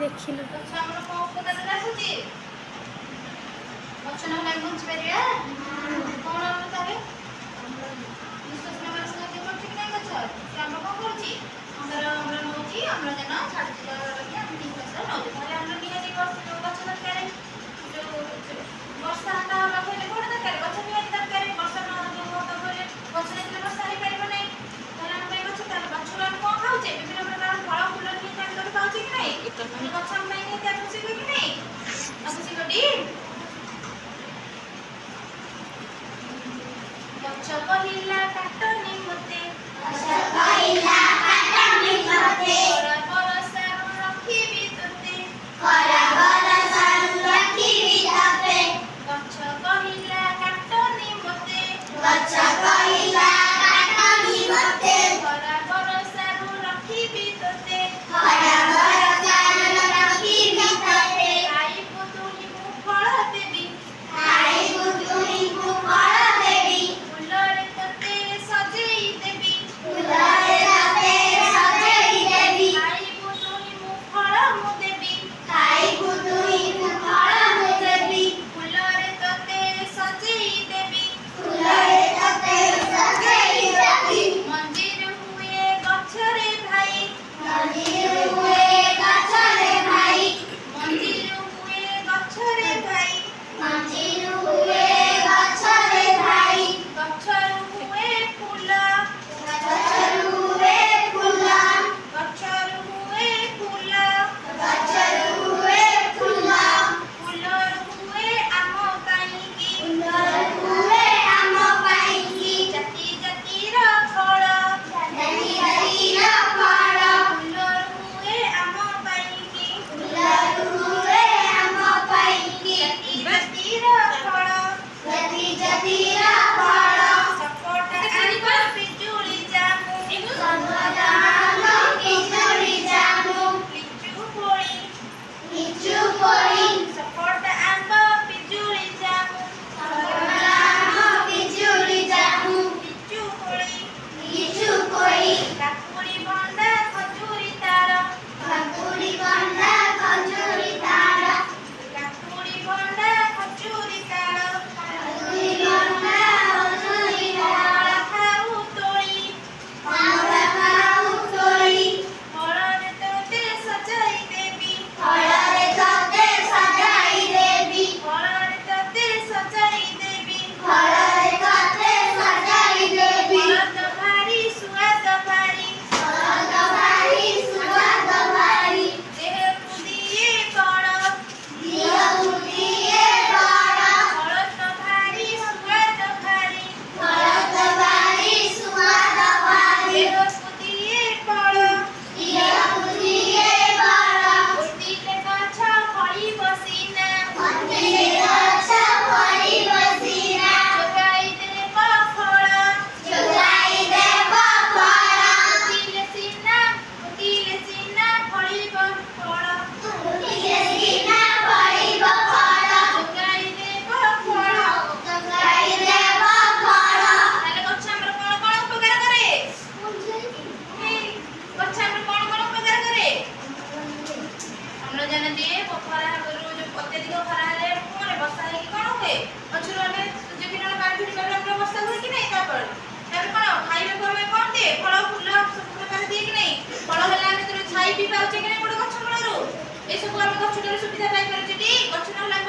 ଦେଖିଲୁ ଆମର କଣ ଉପକାରରେ ଆସୁଛି ଗଛ ନହେଲେ ଆମେ ବଞ୍ଚିପାରିବା କଣ ଆମର ତାହେଲେ ନିଶ୍ୱାସ ନେବାରେ ସାହାଯ୍ୟ କରୁଛି କି ନାହିଁ ଗଛ ସେ ଆମର କଣ କରୁଛି ତାର ଅମ୍ଳ ନେଉଛି ଅମ୍ଳଜାନ ଛାଡୁଛି ଯାହାଦ୍ୱାରା ଆମେ ନିଶ୍ୱାସ ନେଉଛୁ ତାହେଲେ ଆମର ନିହାତି ଗଛ ଦରକାର ଯୋଉ ବର୍ଷା ହେବା ହେଲେ କଣ ଦରକାର ଗଛ ନିହାତି ଦରକାର ବର୍ଷା ନ ହେବା ପରେ ଗଛ ନଥିଲେ ବର୍ଷା ହେଇପାରିବ ନାହିଁ ତାହେଲେ ଆମ ପାଇଁ ଗଛ ତାହେଲେ ଗଛରୁ ଆମେ କଣ ଖାଉଛେ ବିଭିନ୍ନ ପ୍ରକାର ଫଳ ଫୁଲ ନିହାତି ଆମେ ତାକୁ ପାଉଛେ କି ନାହିଁ ଗଛ ଆମ ପାଇଁ ନିହାତି ଆବଶ୍ୟକ କି ନାହିଁ ଆବଶ୍ୟକଟି ଗଛ କହିଲା କାଟନି ମୋତେ ଗଛ କହିଲା କାଟନି ମୋତେ ଖରା ବରଷାରୁ ରଖିବି ତୋତେ ଖରା ବରଷାରୁ ରଖିବି ତୋତେ ଗଛ କହିଲା କାଟନି ମୋତେ ଗଛ କହିଲା କାଟନି ମୋତେ ଖରା ବରଷାରୁ ରଖିବି ତୋତେ ଖରା ବରଷାରୁ ରଖିବି ତୋତେ ଖାଇବୁ ତୁହି ମୁଁ ଫଳ ଦେବି ଖାଇବୁ ତୁହିକୁ ଫଳ ଦେବି ଫୁଲରେ ତୋତେ ସଜେଇ ଦେବି ଫୁଲରେ ତୋତେ ସଜେଇ ଦେବି ଖାଇବୁ ତୁହି ମୁଁ ଫଳ ମୁଁ ଦେବି ଖାଇବୁ ତୁହିକୁ ଫଳ ମୁଁ ଦେବି ଫୁଲରେ ତୋତେ ସଜେଇ ଦେବି ଫୁଲରେ ତୋତେ ସଜେଇ ଦେବି ମଞ୍ଜିରୁ ହୁଏ ଗଛରେ ଭାଇ ମଞ୍ଜିରୁ ହୁଏ ଗଛରେ ଭାଇ ମଞ୍ଜିରୁ ହୁଏ ଗଛରେ ଭାଇ ମଞ୍ଜିରୁ ହୁଏ ଗଛରେ ଭାଇ ଗଛରୁ ହୁଏ ଫୁଲ ଗଛରୁ ହୁଏ ଫୁଲ ଗଛରୁ ହୁଏ ଫୁଲ ଗଛରୁ ହୁଏ ଫୁଲ ଫୁଲରୁ ହୁଏ ଆମ ପାଇଁକି ଫୁଲରୁ ହୁଏ ଆମ ପାଇଁକି ଜାତି ଜାତିର ଫଳ ଜାତି ଜାତିର ଫଳ ଫୁଲରୁ ହୁଏ ଆମ ପାଇଁକି ଫୁଲରୁ ହୁଏ ଆମ ପାଇଁକି ଜାତି ଜାତିର ଫଳ ଜାତି ଜାତିର ଫଳ ସପଟା ଆମ୍ବ ପିଜୁଳି ଜାମୁ ସର୍ବଦା ଆମ୍ବ ପିଜୁଳି ଜାମୁ ଲିଚୁ କୋଳି ଲିଚୁ କୋଳି ସପଟା ଆମ୍ବ ପିଜୁଳି ଜାମୁ ସର୍ବଦା ଆମ୍ବ ପିଜୁଳି ଜାମୁ ଲିଚୁ କୋଳି ଲିଚୁ କୋଳି କାକୁଡ଼ି ଭଣ୍ଡା ଖଜୁରୀ ତାଳ କାକୁଡ଼ି କଣ୍ଡା ଖଜୁରୀ ତାଳ କାକୁଡ଼ି ଭଣ୍ଡା ଖଜୁରୀ ତାଳ କାକୁଡ଼ି କଣ୍ଡା ଖଜୁରୀ ତାଳ କମଳା ଖାଉ ତୋଳି କମଳା ଖାଉ ତୋଳି ଫଳରେ ତୋତେ ସଜାଇ ଦେବି ଫଳରେ ତୋତେ ସଜାଇ ଦେବି ଫଳରେ ତୋତେ ସଜାଇ ଦେବି ଫଳରେ ତୋତେ ସଜାଇ ଦେବି ଫଳ ତ ଭାରି ସୁଆଦ ଭାରି ଫଳ ଭାରି ସୁଆଦ ଭାରି ଦେହକୁ ଦିଏ ବଳ ଦିହକୁ ଦିଏ ବଳ ଫଳ ତ ଭାରି ସୁଆଦ ଭାରି ଫଳ ଭାରି ସୁଆଦ ଭାରି ଦେହକୁ ଦିଏ ବଳ ଦିହକୁ ଦିଏ ବଳ ଗୋଟିଲେ ଗଛ ଫଳିବ ସିନା ମନ୍ଦିରେ ଗଛ ଫଳିବ ସିନା ଯୋଗାଇ ଦେବ ଫଳ ଯୋଗାଇ ଦେବ ଫଳ ଗୋଟିଲେ ସିନା ଫଳିବ ଫଳ ଫୁଟିଲେ ସିନା ଫଳିବ ଫଳ ଯୋଗାଇ ଦେବ ଫଳ ଯୋଗାଇ ଦେବ ଫଳ ତାହେଲେ ଗଛ ଆମର କଣ କଣ ଉପକାର କରେ ଗଛ ଆମର କଣ କଣ ଉପକାର କରେ ଅମ୍ଳଜାନ ଦିଏ ଖରା ହେବାରୁ ଯୋଉ ଅତ୍ୟଧିକ ଖରା ହେଲେ କଣ ବର୍ଷା ହେଇକି କଣ ହୁଏ ଗଛରୁ ଆମେ ସୂର୍ଯ୍ୟ କିରଣ ପାଣି ଭିଡ଼ି ପାରୁ ଆମର ବର୍ଷା ହୁଏ କି ନାହିଁ ତାପରେ କଣ ଖାଇବାକୁ ଆମେ କଣ ଦିଏ ଫଳ ଫୁଲ ସବୁ ପ୍ରକାର ଦିଏ କି ନାହିଁ ଫଳ ହେଲେ ଆମେ ଯେତେବେଳେ ଛାଇ ବି ପାଉଛେ କି ନାହିଁ ଗୋଟେ ଗଛ ମୂଳରୁ ଏସବୁ ଆମେ ଗଛଠାରୁ ସୁବିଧା ପାଇପାରୁଛେ ଟି ଗଛ ନହେଲେ ଆମେ